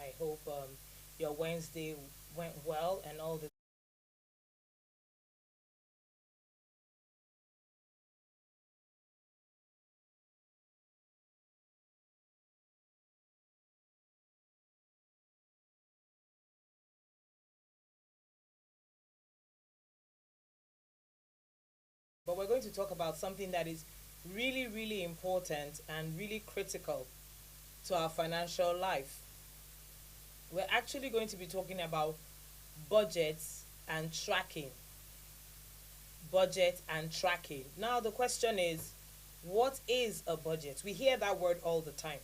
I hope your Wednesday went well and all the. But we're going to talk about something that is really, really important and really critical to our financial life. We're actually going to be talking about budgets and tracking. Budget and tracking. Now, the question is, what is a budget? We hear that word all the time,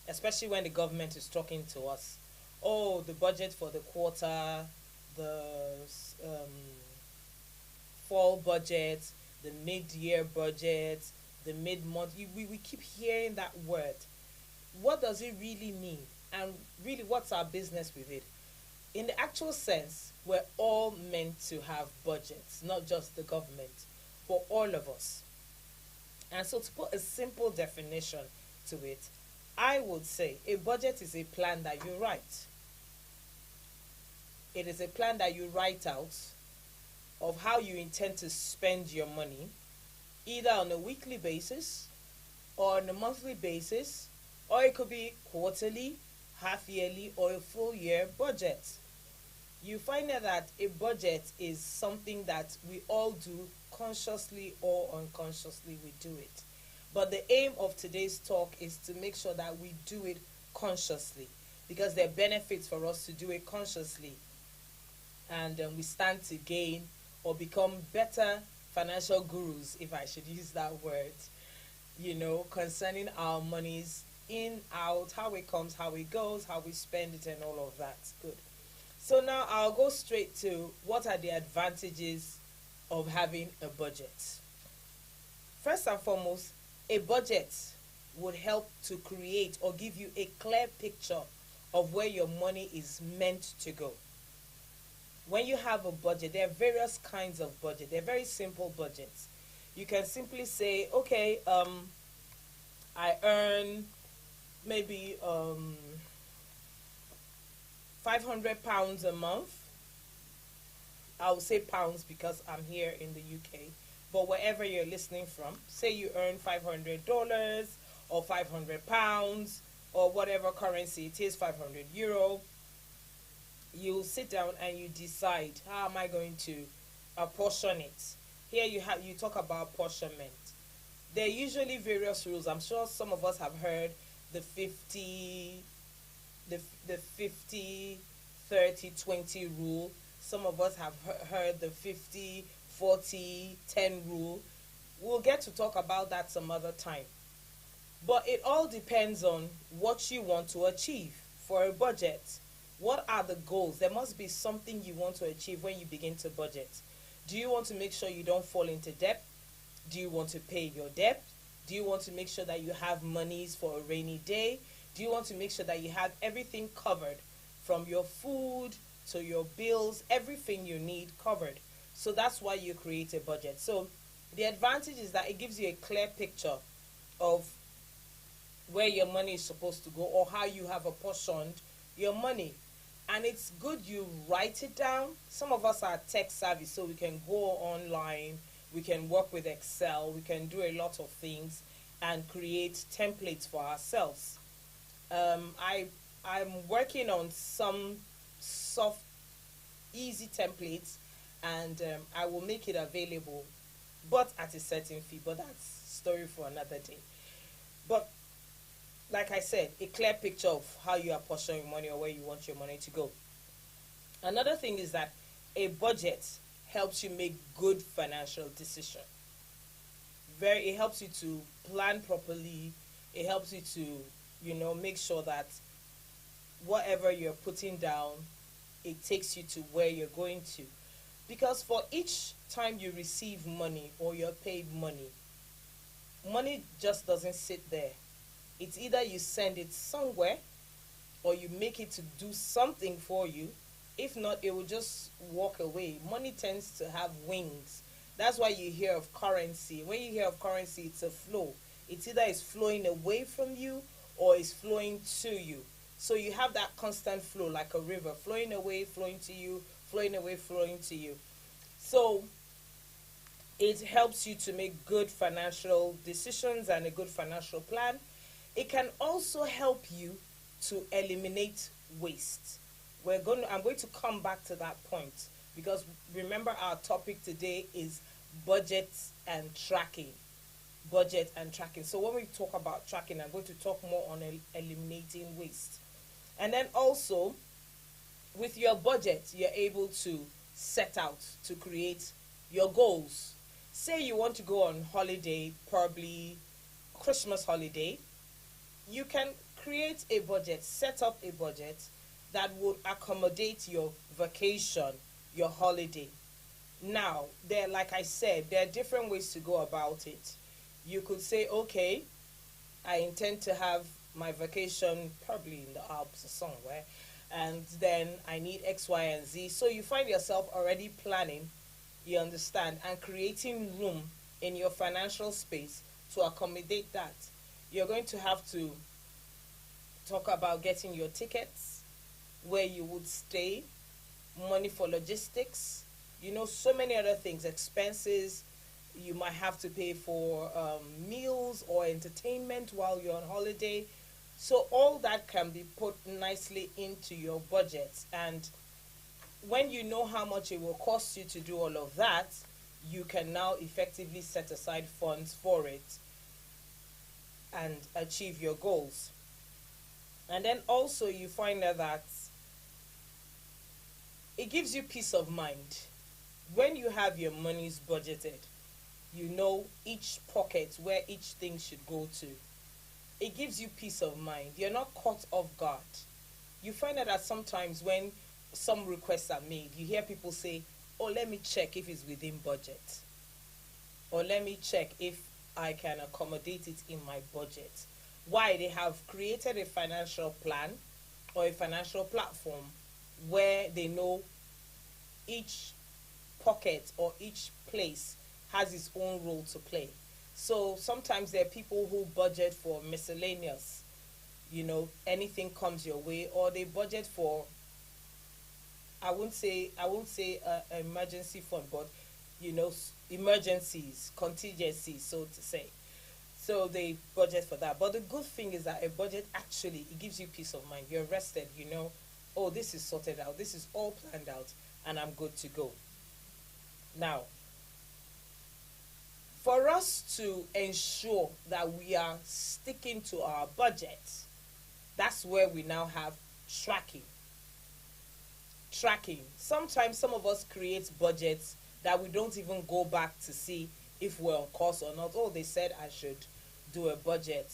especially when the government is talking to us. Oh, the budget for the quarter, the fall budget, the mid-year budget, the mid-month. We keep hearing that word. What does it really mean? And really, what's our business with it? In the actual sense, we're all meant to have budgets, not just the government, for all of us. And so, to put a simple definition to it, I would say a budget is a plan that you write. It is a plan that you write out of how you intend to spend your money, either on a weekly basis or on a monthly basis, or it could be quarterly, half yearly, or a full year budget. You find out that a budget is something that we all do consciously or unconsciously, we do it. But the aim of today's talk is to make sure that we do it consciously, because there are benefits for us to do it consciously, and we stand to gain or become better financial gurus, if I should use that word, concerning our monies in, out, how it comes, how it goes, how we spend it, and all of that. Good. So now I'll go straight to what are the advantages of having a budget. First and foremost, a budget would help to create or give you a clear picture of where your money is meant to go. When you have a budget, there are various kinds of budget. They're very simple budgets. You can simply say, okay, I earn maybe £500 a month. I'll say pounds because I'm here in the UK. But wherever you're listening from, say you earn $500 or £500 or whatever currency it is, €500. You sit down and you decide, how am I going to apportion it? Here you talk about apportionment. There are usually various rules. I'm sure some of us have heard the 50 30 20 rule. Some of us have heard the 50 40 10 rule. We'll get to talk about that some other time. But it all depends on what you want to achieve for a budget. What are the goals? There must be something you want to achieve when you begin to budget. Do you want to make sure you don't fall into debt? Do you want to pay your debt? Do you want to make sure that you have monies for a rainy day? Do you want to make sure that you have everything covered, from your food to your bills, everything you need covered? So that's why you create a budget. So the advantage is that it gives you a clear picture of where your money is supposed to go, or how you have apportioned your money. And it's good you write it down. Some of us are tech savvy, so we can go online, we can work with Excel, we can do a lot of things and create templates for ourselves. I'm working on some soft, easy templates, and I will make it available, but at a certain fee. But that's story for another day. But like I said, a clear picture of how you apportion your money or where you want your money to go. Another thing is that a budget helps you make good financial decisions. It helps you to plan properly. It helps you to, make sure that whatever you're putting down, it takes you to where you're going to. Because for each time you receive money or you're paid money, money just doesn't sit there. It's either you send it somewhere or you make it to do something for you. If not, it will just walk away. Money tends to have wings. That's why you hear of currency. When you hear of currency, it's a flow. It's either it's flowing away from you or it's flowing to you. So you have that constant flow like a river, flowing away, flowing to you, flowing away, flowing to you. So it helps you to make good financial decisions and a good financial plan. It can also help you to eliminate waste. I'm going to come back to that point because remember our topic today is budget and tracking. Budget and tracking. So when we talk about tracking, I'm going to talk more on eliminating waste. And then also with your budget, you're able to set out to create your goals. Say you want to go on holiday, probably Christmas holiday, you can create a budget, set up a budget that would accommodate your vacation, your holiday. Now, like I said, there are different ways to go about it. You could say, okay, I intend to have my vacation probably in the Alps or somewhere, and then I need X, Y, and Z. So you find yourself already planning, you understand, and creating room in your financial space to accommodate that. You're going to have to talk about getting your tickets, where you would stay, money for logistics, so many other things, expenses. You might have to pay for meals or entertainment while you're on holiday. So all that can be put nicely into your budget. And when you know how much it will cost you to do all of that, you can now effectively set aside funds for it and achieve your goals. And then also you find out that it gives you peace of mind. When you have your monies budgeted, you know each pocket where each thing should go to. It gives you peace of mind. You're not caught off guard. You find out that sometimes when some requests are made, you hear people say, oh, let me check if it's within budget. Or let me check if I can accommodate it in my budget. Why? They have created a financial plan or a financial platform where they know each pocket or each place has its own role to play. So sometimes there are people who budget for miscellaneous, anything comes your way, or they budget for, I won't say emergency fund, but emergencies, contingencies, so to say. So they budget for that. But the good thing is that a budget actually, it gives you peace of mind. You're rested, oh, this is sorted out, this is all planned out, and I'm good to go. Now, for us to ensure that we are sticking to our budget, that's where we now have tracking. Tracking. Sometimes some of us create budgets that we don't even go back to see if we're on course or not. Oh, they said I should do a budget,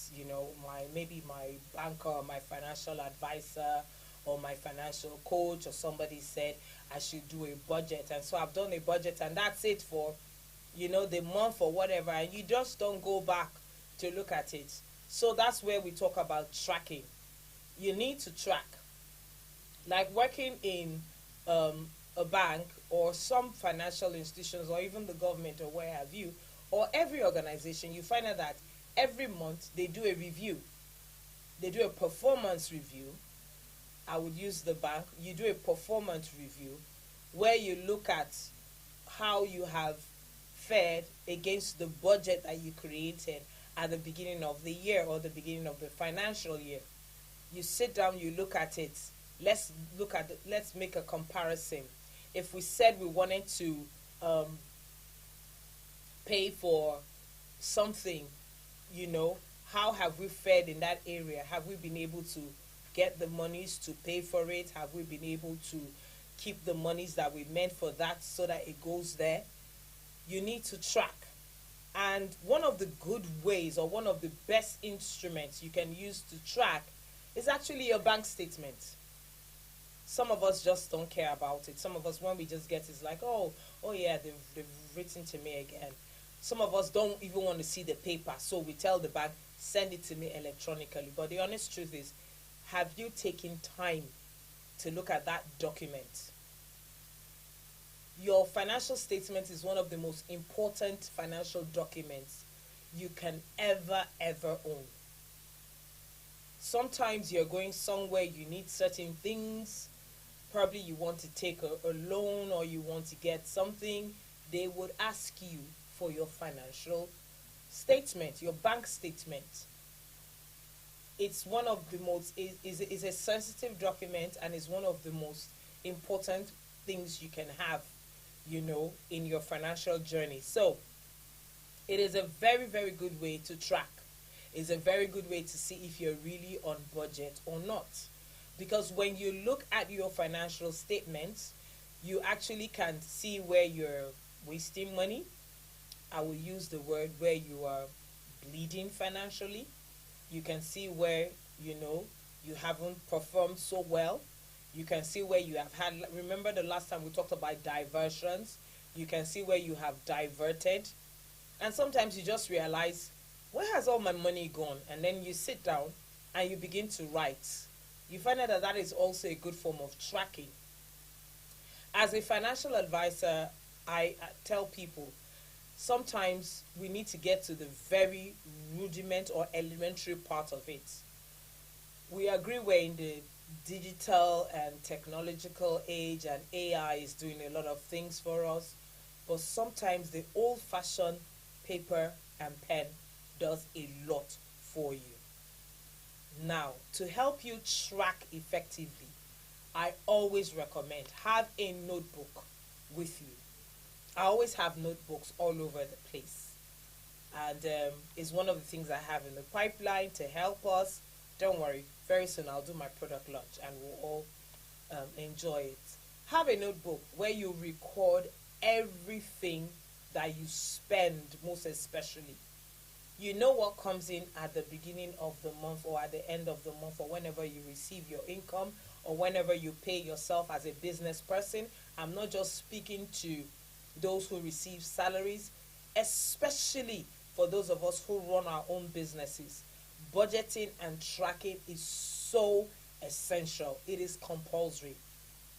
maybe my banker or my financial advisor or my financial coach or somebody said I should do a budget. And so I've done a budget and that's it for the month or whatever, and you just don't go back to look at it. So that's where we talk about tracking. You need to track. Like working in a bank or some financial institutions or even the government or where have you, or every organization, you find out that every month they do a review. They do a performance review. I would use the bank. You do a performance review where you look at how you have fared against the budget that you created at the beginning of the year or the beginning of the financial year. You sit down, you look at it. Let's make a comparison. If we said we wanted to pay for something, how have we fared in that area? Have we been able to get the monies to pay for it? Have we been able to keep the monies that we meant for that so that it goes there? You need to track. And one of the good ways or one of the best instruments you can use to track is actually your bank statement. Some of us just don't care about it. Some of us, when we just get it, it's like, oh yeah, they've written to me again. Some of us don't even want to see the paper, so we tell the bank, send it to me electronically. But the honest truth is, have you taken time to look at that document? Your financial statement is one of the most important financial documents you can ever own. Sometimes you're going somewhere, you need certain things. Probably you want to take a loan or you want to get something. They would ask you for your financial statement, your bank statement. It's one of the most is a sensitive document, and is one of the most important things you can have, in your financial journey. So it is a very, very good way to track. It's a very good way to see if you're really on budget or not. Because when you look at your financial statements, you actually can see where you're wasting money. I will use the word where you are bleeding financially. You can see where, you haven't performed so well. You can see where you have had, remember the last time we talked about diversions? You can see where you have diverted. And sometimes you just realize, where has all my money gone? And then you sit down and you begin to write. You find out that that is also a good form of tracking. As a financial advisor, I tell people, sometimes we need to get to the very rudiment or elementary part of it. We agree we're in the digital and technological age, and AI is doing a lot of things for us, but sometimes the old-fashioned paper and pen does a lot for you. Now, to help you track effectively, I always recommend have a notebook with you. I always have notebooks all over the place. And it's one of the things I have in the pipeline to help us. Don't worry, very soon I'll do my product launch and we'll all enjoy it. Have a notebook where you record everything that you spend, most especially. You know what comes in at the beginning of the month or at the end of the month, or whenever you receive your income, or whenever you pay yourself as a business person. I'm not just speaking to those who receive salaries, especially for those of us who run our own businesses. Budgeting and tracking is so essential. It is compulsory.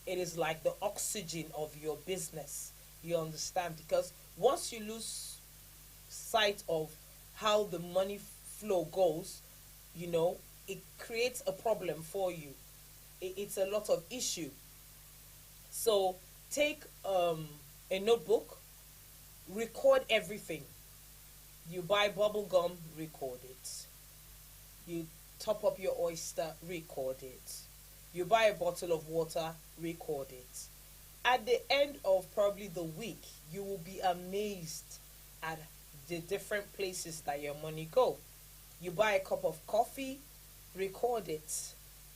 It is like the oxygen of your business. You understand? Because once you lose sight of how the money flow goes, it creates a problem for you. It's a lot of issue. So take a notebook, record everything. You buy bubble gum, record it. You top up your oyster, record it. You buy a bottle of water, record it. At the end of probably the week, you will be amazed at the different places that your money go. You buy a cup of coffee, record it.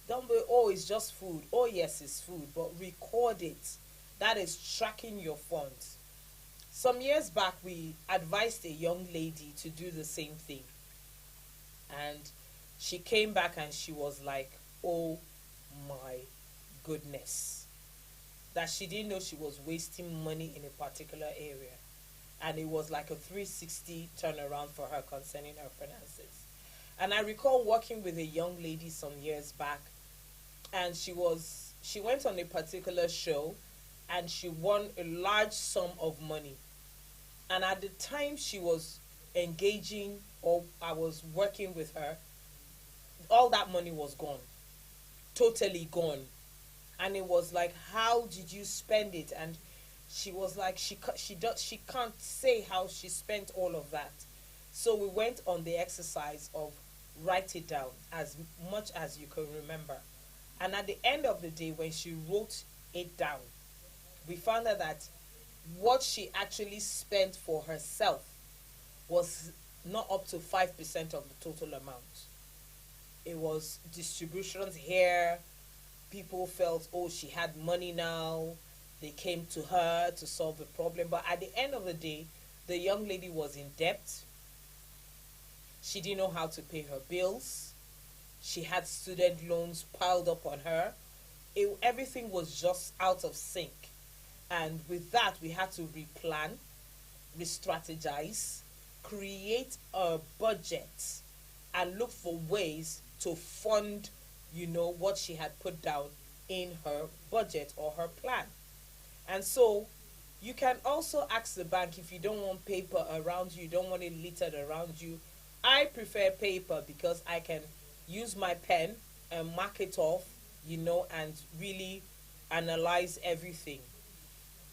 Don't be, oh, it's just food. Oh, yes, it's food, but record it. That is tracking your funds. Some years back, we advised a young lady to do the same thing. And she came back and she was like, oh my goodness. That she didn't know she was wasting money in a particular area. And it was like a 360 turnaround for her concerning her finances. And I recall working with a young lady some years back, and she went on a particular show and she won a large sum of money. And at the time she was engaging, or I was working with her, all that money was gone. Totally gone. And it was like, how did you spend it? And she was like, she can't say how she spent all of that. So we went on the exercise of write it down as much as you can remember. And at the end of the day, when she wrote it down, we found out that what she actually spent for herself was not up to 5% of the total amount. It was distributions here. People felt, oh, she had money now. They came to her to solve the problem. But at the end of the day, the young lady was in debt. She didn't know how to pay her bills. She had student loans piled up on her. Everything was just out of sync. And with that, we had to replan, re-strategize, create a budget, and look for ways to fund, what she had put down in her budget or her plan. And so you can also ask the bank if you don't want paper around you, you don't want it littered around you. I prefer paper because I can use my pen and mark it off, and really analyze everything.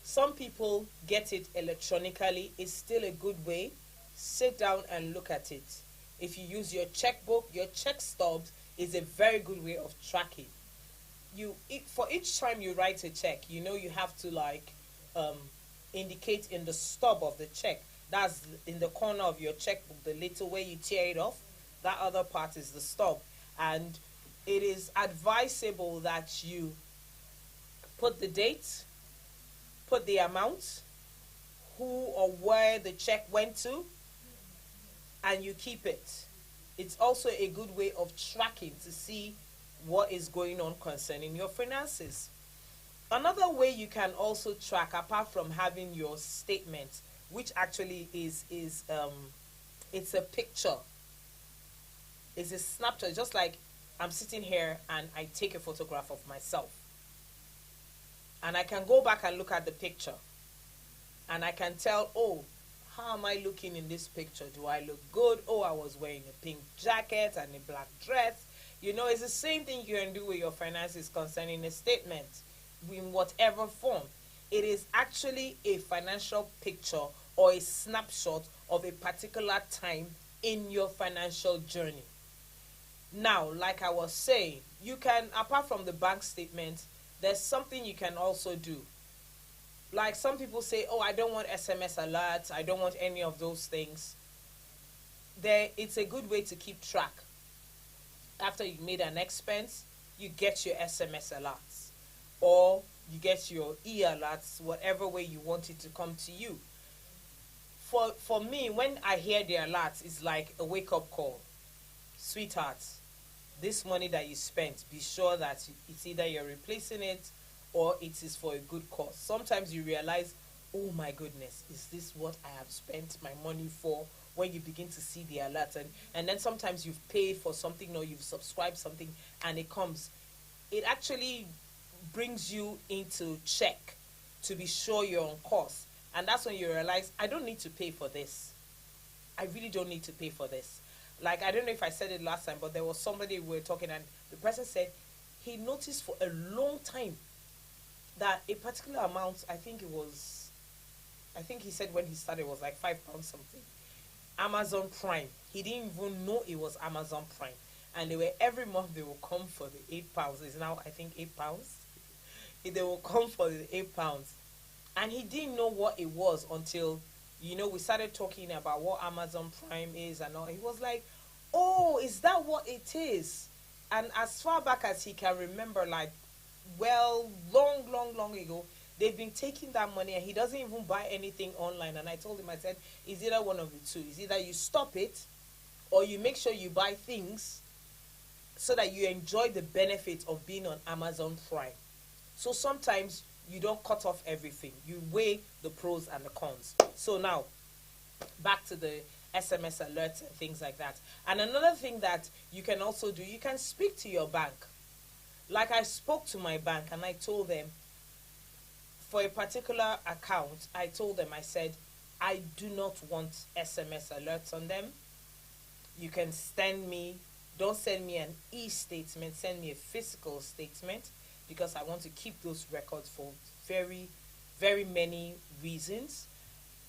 Some people get it electronically. It's still a good way. Sit down and look at it. If you use your checkbook, your check stubs is a very good way of tracking. For each time you write a check, you have to um, indicate in the stub of the check. That's in the corner of your checkbook, the little way you tear it off. That other part is the stub, and it is advisable that you put the date, put the amount, who or where the check went to, and you keep it. It's also a good way of tracking to see what is going on concerning your finances. Another way you can also track, apart from having your statement, which actually is it's a picture, it's a snapshot, just like I'm sitting here and I take a photograph of myself, and I can go back and look at the picture, and I can tell, oh, how am I looking in this picture? Do I look good? Oh, I was wearing a pink jacket and a black dress. It's the same thing you can do with your finances concerning a statement, in whatever form. It is actually a financial picture or a snapshot of a particular time in your financial journey. Now, like I was saying, you can, apart from the bank statement, there's something you can also do. Like some people say, oh, I don't want SMS alerts, I don't want any of those things. It's a good way to keep track. After you made an expense, you get your SMS alerts, or you get your e-alerts, whatever way you want it to come to you. For me, when I hear the alerts, it's like a wake-up call. Sweetheart, this money that you spent, be sure that it's either you're replacing it or it is for a good cause. Sometimes you realize, oh my goodness, is this what I have spent my money for? When you begin to see the alert, and then sometimes you've paid for something or you've subscribed something and it comes. It actually brings you into check to be sure you're on course. And that's when you realize, I don't need to pay for this. I really don't need to pay for this. Like, I don't know if I said it last time, but there was somebody we were talking, and the person said he noticed for a long time that a particular amount, I think he said when he started it was like £5 something. Amazon Prime. He didn't even know it was Amazon Prime. And every month they will come for the £8. It's now, I think, £8. They will come for the £8. And he didn't know what it was until, we started talking about what Amazon Prime is and all. He was like, oh, is that what it is? And as far back as he can remember, long ago, they've been taking that money, and he doesn't even buy anything online. And I told him, I said, it's either one of the two. It's either you stop it, or you make sure you buy things so that you enjoy the benefit of being on Amazon Prime. So sometimes you don't cut off everything. You weigh the pros and the cons. So now, back to the SMS alerts and things like that. And another thing that you can also do, you can speak to your bank. Like I spoke to my bank and I told them, for a particular account, I told them, I said, I do not want SMS alerts on them. You can don't send me an e-statement, send me a physical statement, because I want to keep those records for very, very many reasons.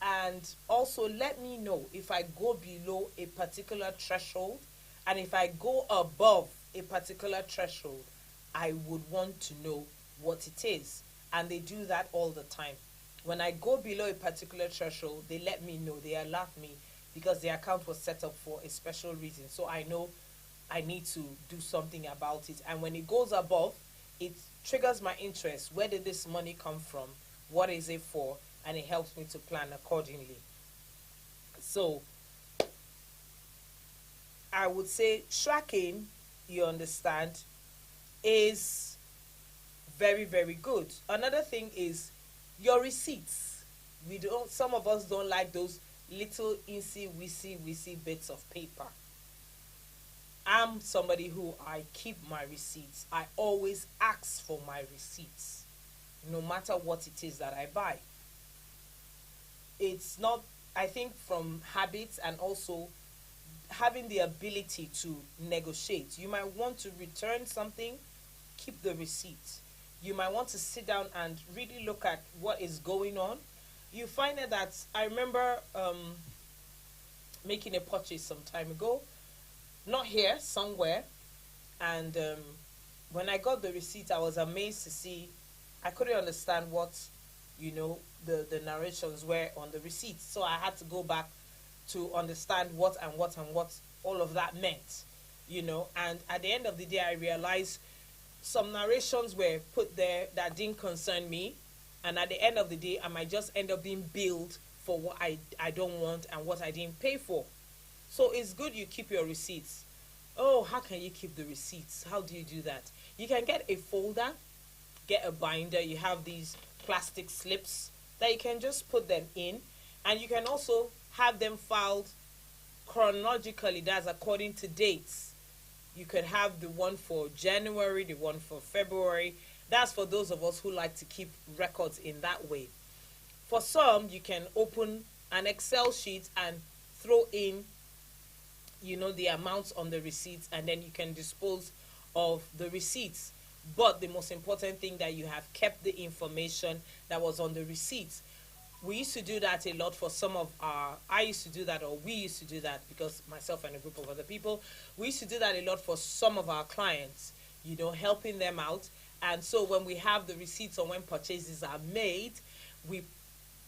And also let me know if I go below a particular threshold, and if I go above a particular threshold, I would want to know what it is. And they do that all the time. When I go below a particular threshold, they let me know, they alert me, because the account was set up for a special reason. So I know I need to do something about it. And when it goes above, it triggers my interest. Where did this money come from? What is it for? And it helps me to plan accordingly. So I would say tracking, you understand, is very, very good. Another thing is your receipts. Some of us don't like those little incy-wissy bits of paper. I'm somebody who I keep my receipts. I always ask for my receipts, no matter what it is that I buy. It's not, I think, from habits, and also having the ability to negotiate. You might want to return something, keep the receipt. You might want to sit down and really look at what is going on. You find that I remember making a purchase some time ago, not here, somewhere, and when I got the receipt, I was amazed to see. I couldn't understand what, the narrations were on the receipt, so I had to go back to understand what all of that meant, and at the end of the day, I realized some narrations were put there that didn't concern me, and at the end of the day, I might just end up being billed for what I don't want and what I didn't pay for. So it's good you keep your receipts. Oh, how can you keep the receipts? How do you do that? You can get a folder, get a binder. You have these plastic slips that you can just put them in, and you can also have them filed chronologically. That's according to dates. You could have the one for January, the one for February. That's for those of us who like to keep records in that way. For some, you can open an Excel sheet and throw in, the amounts on the receipts, and then you can dispose of the receipts. But the most important thing, that you have kept the information that was on the receipts. We used to do that a lot for some of I used to do that, or we used to do that, because myself and a group of other people, we used to do that a lot for some of our clients, helping them out. And so when we have the receipts on when purchases are made, we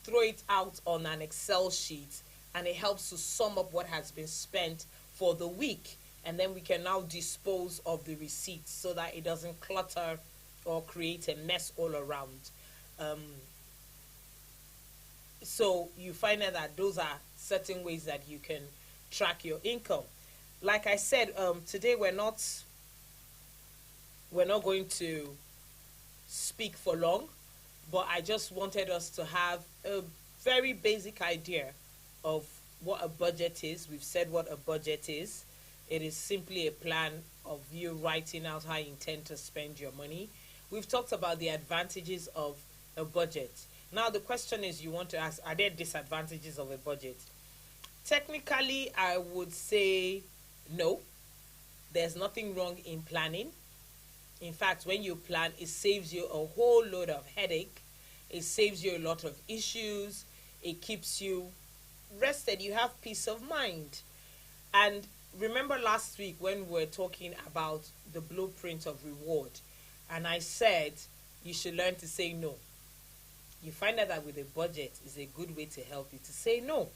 throw it out on an Excel sheet, and it helps to sum up what has been spent for the week. And then we can now dispose of the receipts so that it doesn't clutter or create a mess all around. So you find out that those are certain ways that you can track your income. Like I said, today we're not going to speak for long, but I just wanted us to have a very basic idea of what a budget is. We've said what a budget is. It is simply a plan of you writing out how you intend to spend your money. We've talked about the advantages of a budget. Now the question is, you want to ask, are there disadvantages of a budget? Technically, I would say no. There's nothing wrong in planning. In fact, when you plan, it saves you a whole load of headache. It saves you a lot of issues. It keeps you rested. You have peace of mind. And remember last week when we were talking about the blueprint of reward, and I said you should learn to say no. You find out that with a budget is a good way to help you to say no.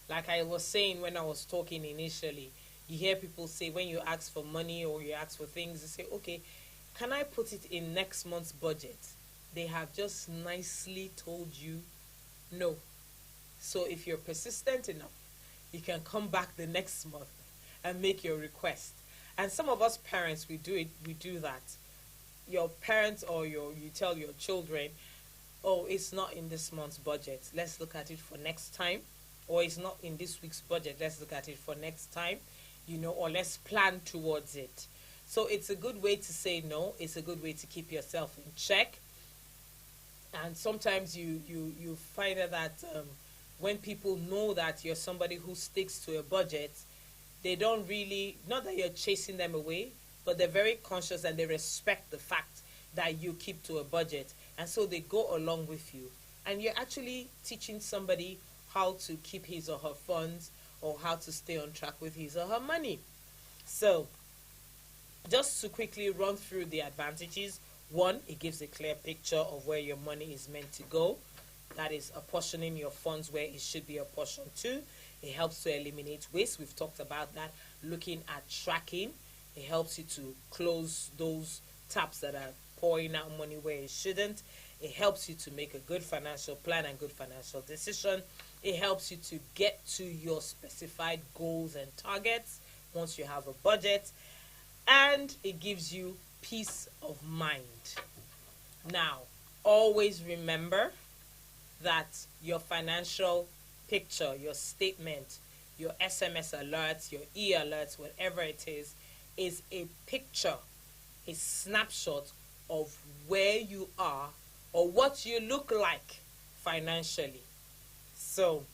Like I was saying when I was talking initially, you hear people say when you ask for money or you ask for things, they say, okay, can I put it in next month's budget? They have just nicely told you no. So if you're persistent enough, you can come back the next month and make your request. And some of us parents, we do that. Your parents or you tell your children, oh, it's not in this month's budget, let's look at it for next time. Or it's not in this week's budget, let's look at it for next time, or let's plan towards it. So it's a good way to say no. It's a good way to keep yourself in check. And sometimes you find out that when people know that you're somebody who sticks to a budget, they don't really, not that you're chasing them away, but they're very conscious and they respect the fact that you keep to a budget. And so they go along with you. And you're actually teaching somebody how to keep his or her funds, or how to stay on track with his or her money. So just to quickly run through the advantages. One, it gives a clear picture of where your money is meant to go. That is apportioning your funds where it should be apportioned to. It helps to eliminate waste. We've talked about that. Looking at tracking, it helps you to close those taps that are pouring out money where it shouldn't. It helps you to make a good financial plan and good financial decision. It helps you to get to your specified goals and targets once you have a budget. And it gives you peace of mind. Now, always remember that your financial picture, your statement, your SMS alerts, your e-alerts, whatever it is a picture, a snapshot of where you are or what you look like financially. So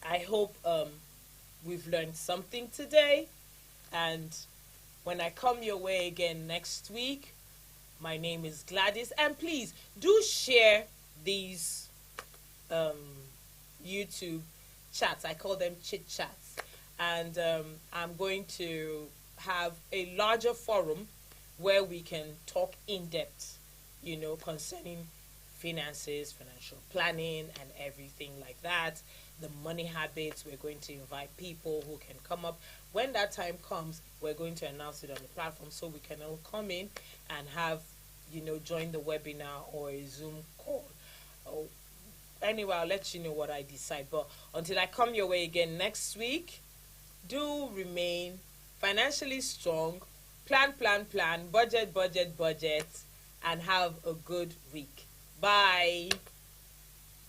I hope we've learned something today. And when I come your way again next week, my name is Gladys. And please do share these YouTube chats. I call them chit chats. And I'm going to have a larger forum where we can talk in depth, concerning finances, financial planning, and everything like that. The money habits, we're going to invite people who can come up. When that time comes, we're going to announce it on the platform so we can all come in and have, join the webinar or a Zoom call. Oh, anyway, I'll let you know what I decide. But until I come your way again next week, do remain financially strong, plan, budget, and have a good week. Bye.